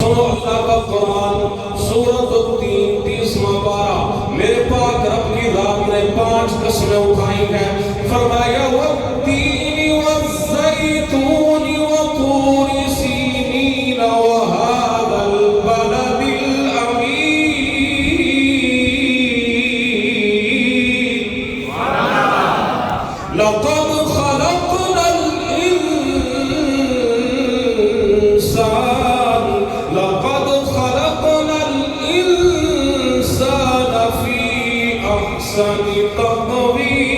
اللہ کا قرآن سورۃ التین 30واں پارہ میرے پاک رب کی ذات نے 5 قسمیں اٹھائی ہیں. فرمایا والتین والزیتون وطور سینین وہذا البلد الامین لقد خلقنا الانسان لقد خلقنا الانسان فی احسن تقویم.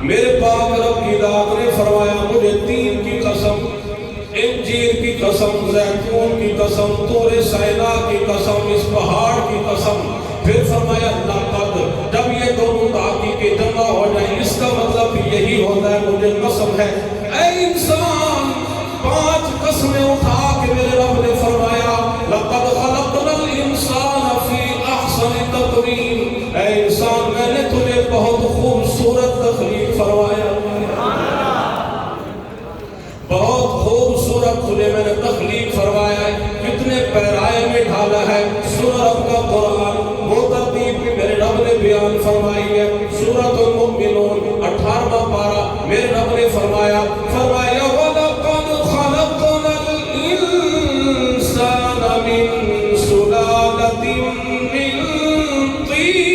میرے پاک رب کی ذات نے فرمایا مجھے تین کی قسم، انجیر کی قسم، زیتون کی قسم، طور سینا کی قسم، اس پہاڑ کی قسم. پھر فرمایا لقد، جب یہ دونوں تحقیق کے جمع ہو جائیں اس کا مطلب یہی ہوتا ہے مجھے قسم ہے اے انسان. 5 قسمیں اٹھا کے میرے رب نے فرمایا لقد خلقنا الانسان فی احسن تقویم. اے انسان میں نے تجھے بہت خوبصورت تخلیق فرمایا، بہت خوبصورت تجھے میں نے تخلیق فرمایا ہے. کتنے پیرائے میں ڈھالا ہے. سورہ رب کا قرآن وہ ترتیب بھی میرے رب نے بیان فرمائی ہے. سورۃ المؤمنون 18واں پارہ میرے رب نے فرمایا وَلَقَدْ خَلَقْنَا الْإِنسَانَ مِنْ سُلَالَةٍ مِّن طِينٍ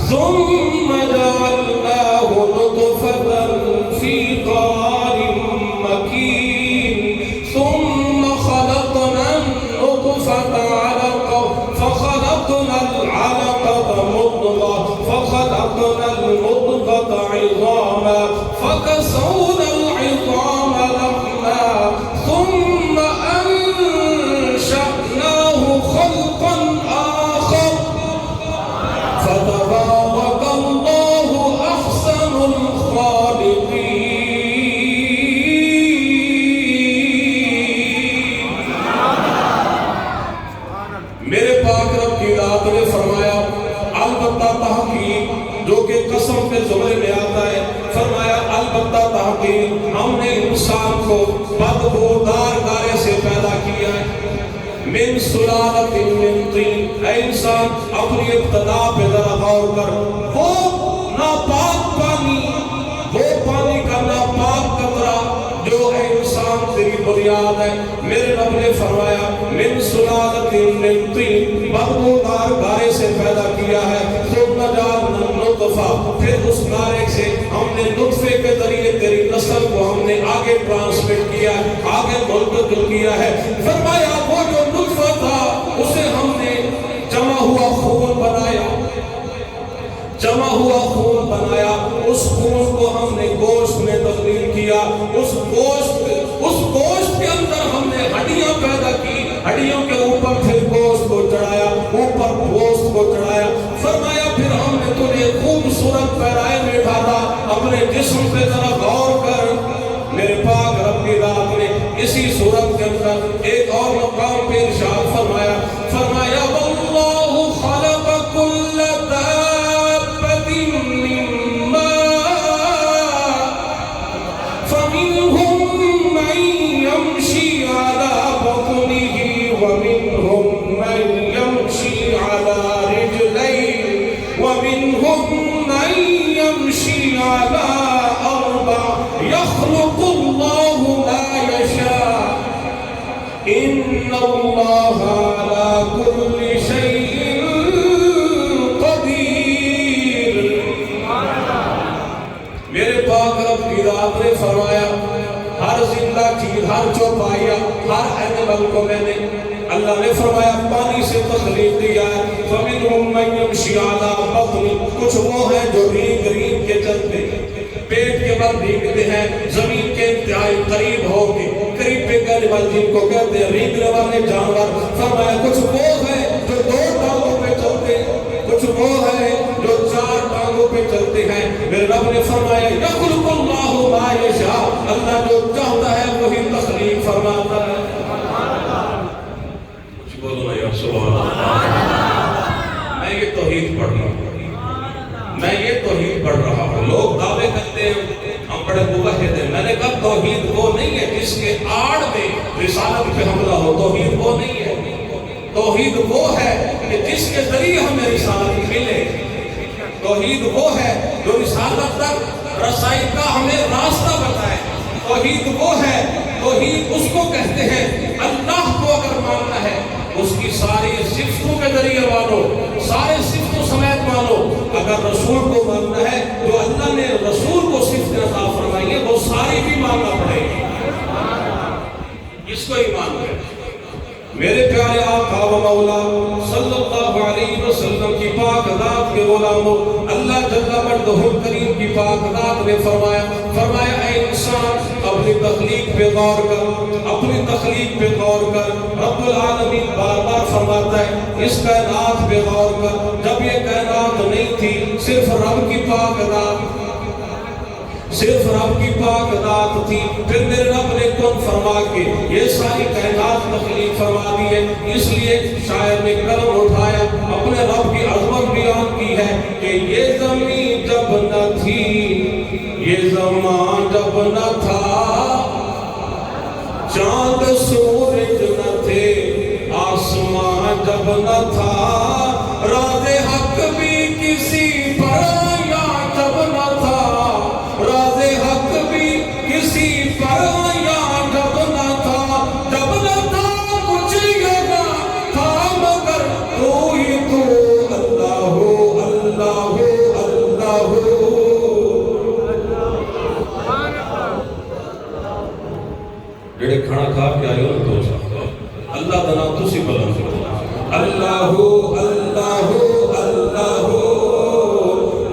ثُمَّ جَعَلْنَاهُ نُطْفَةً فِي قَرَارٍ مَّكِينٍ ثُمَّ خَلَقْنَا النُّطْفَةَ عَلَقَةً فَخَلَقْنَا الْعَلَقَةَ مُضْغَةً فَخَلَقْنَا الْمُضْغَةَ عِظَامًا فَكَسَوْنَا الْعِظَامَ لَحْمًا ثُمَّ أَنشَأْنَاهُ خَلْقًا آخَرَ فَتَبَارَكَ اللَّهُ أَحْسَنُ الْخَالِقِينَ. میرے پاک رب کی ذات نے فرمایا البتہ تحقیق جو کہ قسم کے زمرے میں آتا ہے. فرمایا البتہ تحقیق ہم نے انسان کو بدبودار گارے سے پیدا کیا ہے. من سلالت من طین. اے انسان اپنی ابتدا پہ ذرا غور کر. وہ ناپاک پانی، وہ پانی کا ناپاک قطرہ جو اے انسان تیری بنیاد ہے. میرے رب نے فرمایا من سلالت من طین بدبودار گارے سے پیدا کیا ہے. ثم جعلنا النطفہ، پھر اس گارے سے ہم نے نطفے کے ذریعے تیری نسل کو ہم نے آگے ٹرانسمٹ کیا ہے، آگے منتقل کیا ہے. فرمایا وہ جو نطفہ تھا اسے ہم نے جمع ہوا خون بنایا، جمع ہوا خون بنایا. اس خون کو ہم نے گوشت میں تبدیل کیا. اس گوشت کے اندر ہم نے ہڈیاں پیدا کی. ہڈیوں کے اوپر پھر گوشت کو چڑھایا، اوپر گوشت کو چڑھایا. فرمایا پھر ہم نے تجھے خوبصورت پیرائے میں ڈالا. اپنے جسم پہ ذرا غور کر. میرے پاک رب کی ذات نے اسی صورت کے اندر ایک اور مقام پہ ارشاد فرمایا واللہ خلق کل دابۃ من ماء فمنهم من يمشي على بطنه ومنهم من يمشي على رجلين ومنهم من يمشي على أربع يخلق الله ما يشاء إن الله على كل شيء قدير. میرے پاک رب کی ذات نے فرمایا ہر زندہ چیز، ہر چوپائیا، ہر اینیمل کو میں نے اللہ نے فرمایا پانی سے تخلیق دیا ہے. فَمِنْهُمْ مَنْ يَمْشِي عَلَى بَطْنِهِ. کچھ وہ ہیں جو ریگ کے چلتے پیٹ کے بل بھیگتے ہیں زمین کے انتہائی قریب ہو کے، قریب پہ گئے بل جن کو کہتے ہیں ریگنے والے جانور. فرمایا کچھ وہ ہیں جو 2 ٹانگوں پہ چلتے ہیں، کچھ وہ ہیں جو 4 ٹانگوں پہ چلتے ہیں. میرے رب نے فرمایا یخلق اللہ ما یشاء. اللہ جو چاہتا ہے وہی تخلیق فرماتا ہے. بولو نا یا سبحان اللہ. میں یہ توحید پڑھ رہا ہوں، میں یہ توحید پڑھ رہا ہوں. لوگ دعوے کرتے ہیں توحید وہ ہے کہ جس کے ذریعے ہمیں رسالت ملے، توحید وہ ہے جو رسالت تک رسائی کا ہمیں راستہ بتائے، توحید وہ ہے، توحید اس کو کہتے ہیں اللہ کو اگر ماننا ہے اس کی ساری صفتوں کے ذریعے مانو، سارے صفتوں سمیت مانو۔ اگر رسول کو ماننا ہے جو اللہ نے رسول کو صفت عطا فرمائی ہے وہ ساری بھی ماننا پڑے گی، اس کو ہی مان ہے۔ میرے پیارے آقا و مولا صلی اللہ علیہ وسلم کی پاک ذات کے غلاموں، اللہ جل مجدہ الکریم کی پاک ذات نے فرمایا اے انسان اپنی تخلیق پہ غور کر، اپنی تخلیق پہ غور کر۔ رب العالمین بار بار فرماتا ہے اس کائنات پہ غور کر، جب یہ کائنات نہیں تھی صرف رب کی پاک ذات، صرف رب کی پاک ذات تھی، پھر میرے رب نے کن فرما کے یہ ساری کائنات تخلیق فرما دی ہے۔ اس لیے شاعر نے قلم اٹھایا، اپنے رب کی عظمت بیان کی ہے کہ یہ زمین جب نہ تھی، یہ زمان جب نہ تھا، چاند سورج نہ تھے، آسمان جب نہ تھا، راز حق بھی کسی پر آیا جب نہ تھا، راز حق بھی کسی پر آیا جب نہ تھا، جب نہ تھا کچھ یہاں تھا مگر تو ہی تو اللہ ہو، اللہ ہو، اللہ ہو۔ جڑے کھانا کھا کے آئے ہو تو اللہ دا نام تسی بلند کرو، اللہ ہو، اللہ ہو، اللہ ہو،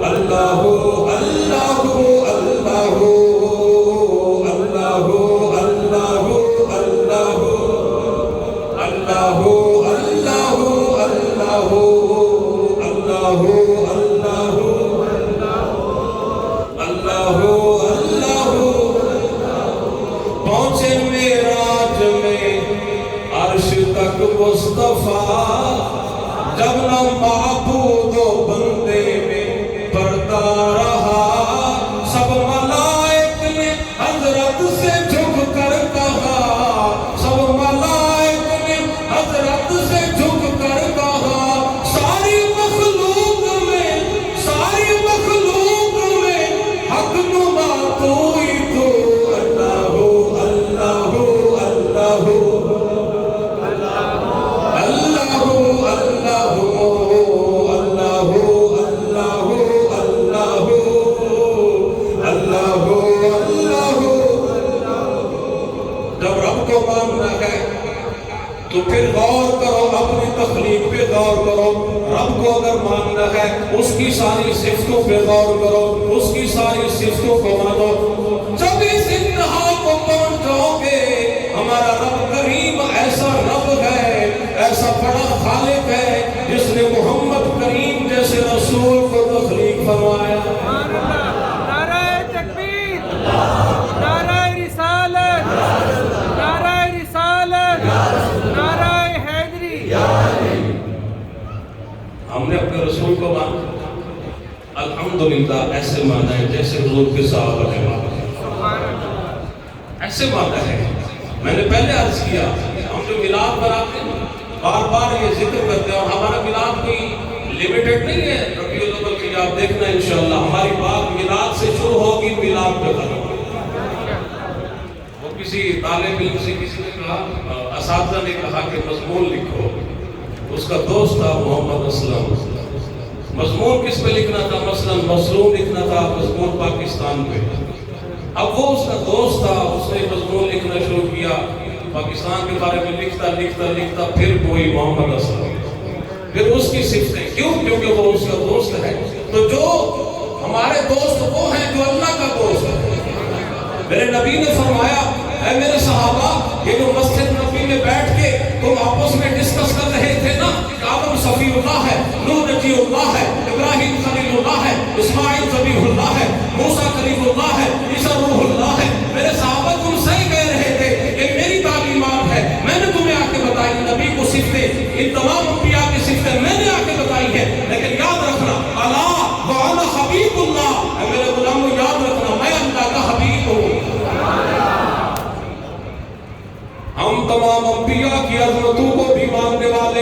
اللہ ہو، اللہ ہو، اللہ ہو، اللہ ہو، اللہ ہو، اللہ ہو، اللہ ہو، اللہ ہو، اللہ ہو، اللہ ہو، اللہ ہو، اللہ ہو، اللہ ہو۔ پہنچے معراج میں عرش تک مصطفیٰ، جب نہ معبود و بندے میں پردہ رہا، سب ملائک نے حضرت سے جھک کر کہا، سب ملائک نے حضرت سے جھک کر کہا، ساری مخلوق میں، ساری مخلوق میں حق نما تو ہی تو، اللہ ہو، اللہ ہو، اللہ ہو، اللہ ہو، اللہ ہو، اللہ ہو، اللہ ہو، اللہ ہو، اللہ ہو، اللہ ہو۔ جب رب کو ماننا ہے تو پھر غور کرو، اپنی تخلیق پہ غور کرو۔ رب کو اگر ماننا ہے اس کی ساری صفتوں پہ غور کرو، اس کی ساری صفتوں کو مانو۔ جب اس انتہا کو پہنچ جاؤ گے، ہمارا رب کریم ایسا رب ہے، ایسا بڑا خالق ہے جس نے محمد کریم جیسے رسول کو تخلیق فرمایا۔ نعرہ تکبیر، نعرہ رسالت، نعرہ رسالت، نعرہ حیدری۔ ہم نے اپنے رسول کو مانا، الحمدللہ ایسے مانا ہے جیسے حضور کے صحابہ نے مانا، ایسے مانا ہے۔ میں نے پہلے عرض کیا ہم جو میلاد مناتے ہیں بار بار یہ ذکر کرتے ہیں، اور ہمارا میلاد کوئی لیمیٹڈ نہیں ہے ربیع الاول کی، آپ دیکھنا انشاءاللہ ہماری بات میلاد سے شروع ہوگی، میلاد پہ ختم ہوگی۔ وہ کسی طالب علم سے کسی نے کہا، اساتذہ نے کہا کہ مضمون لکھو، اس کا دوست تھا محمد اسلم، مضمون کس پہ لکھنا تھا؟ مثلا مظلوم لکھنا تھا، مضمون پاکستان پہ۔ اب وہ اس کا دوست تھا، اس نے مضمون لکھنا شروع کیا پاکستان کے بارے میں، لکھتا لکھتا لکھتا پھر کوئی محمد اسلم، پھر اس کی صفتیں، کیوں؟ کیونکہ وہ اس کا دوست ہے۔ تو جو ہمارے دوست وہ ہیں جو اللہ کا دوست ہے۔ میرے نبی نے فرمایا اے میرے صحابہ، یہ جو مسجد نبی میں بیٹھ کے تم آپس میں ڈسکس کر رہے تھے نا، آدم صفی اللہ ہے، نوح نجی اللہ ہے، ابراہیم خلیل اللہ ہے، اسماعیل ذبیح اللہ ہے، موسیٰ کلیم اللہ ہے، عیسیٰ روح اللہ ہے، میرے صحابہ تم صحیح کہہ رہے تھے، یہ میری تعلیمات ہے، میں نے تمہیں آ کے بتائی، نبی کو صفتیں، ان تمام انبیاء کی صفتیں میں نے آ کے بتائی ہے، لیکن یاد رکھنا اللہ وعلا حبیب اللہ، اے میرے غلاموں یاد رکھنا میں اللہ کا حبیب ہوں۔ ہم تمام انبیاء کی عظمتوں کو بھی ماننے والے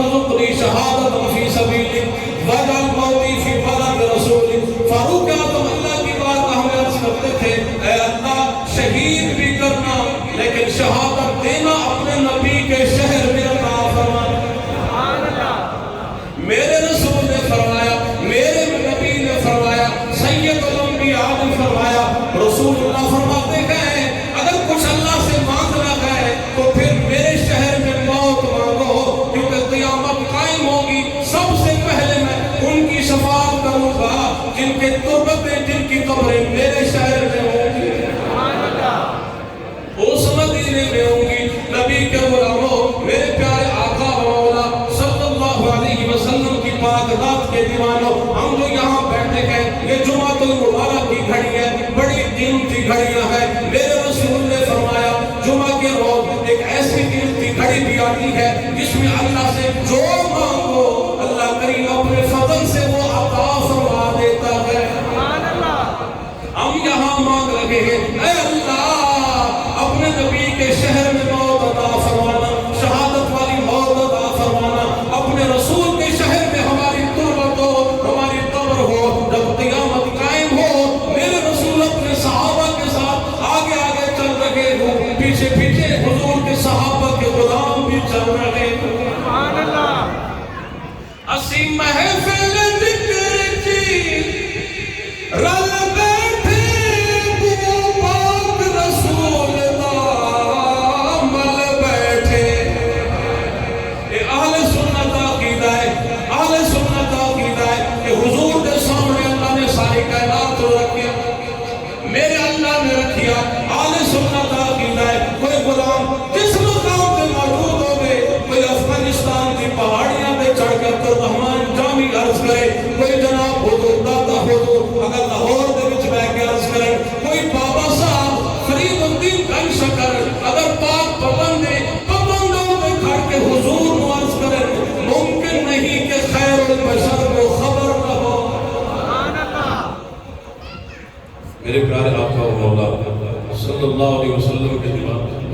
ارزقنی شہادت فی سبیلک واجعل موتی فی بلد رسولک۔ فاروق اعظم اللہ کی بات ہمیں عرض کرتے تھے اے اللہ شہید بھی کرنا لیکن شہادت دینا اپنے نبی کے شہر میں عطا فرمانا۔ سبحان اللہ۔ میرے رسول نے فرمایا، میرے نبی نے فرمایا، سید الانبیاء نے فرمایا، رسول اللہ فرماتے ہیں اگر کچھ اللہ سے مانگنا ہے تو پھر میرے شہر میں موت مانگو، کیونکہ قیامت قائم ہوگی، سب سے پہلے میں ان کی شفاعت کروں گا جن کے تربتیں، جن کی قبریں میرے شہر میں ہوں گی، سبحان اللہ۔ اس مدینے میں ہوں گی۔ نبی کے غلاموں، میرے پیارے آقا و مولا صلی اللہ علیہ وسلم کی پاک ذات کے دیوانوں، ہم جو یہاں بیٹھے ہیں یہ جمعۃ المبارک کی گھڑی ہے، بڑی قیمتی گھڑیاں ہیں۔ میرے رسول نے فرمایا جمعہ کے روز ایک ایسی قیمتی گھڑی بھی آتی ہے جس میں اللہ سے جو مانگو اللہ کریم اپنے فضل سے وہ عطا فرما دیتا ہے۔ سبحان اللہ۔ ہم یہاں مانگ رہے ہیں اے اللہ اپنے نبی کے شہر میں موت عطا فرمانا، شہادت والی موت عطا فرمانا، اپنے رسول کے شہر میں ہماری تربت ہو، ہماری قبر ہو، جب قیامت قائم ہو میرے رسول اپنے صحابہ کے ساتھ آگے آگے چل رہے ہوں، پیچھے پیچھے حضور کے صحابہ کے غلام بھی چل رہے ہوں۔ سبحان اللہ۔ اسی محفل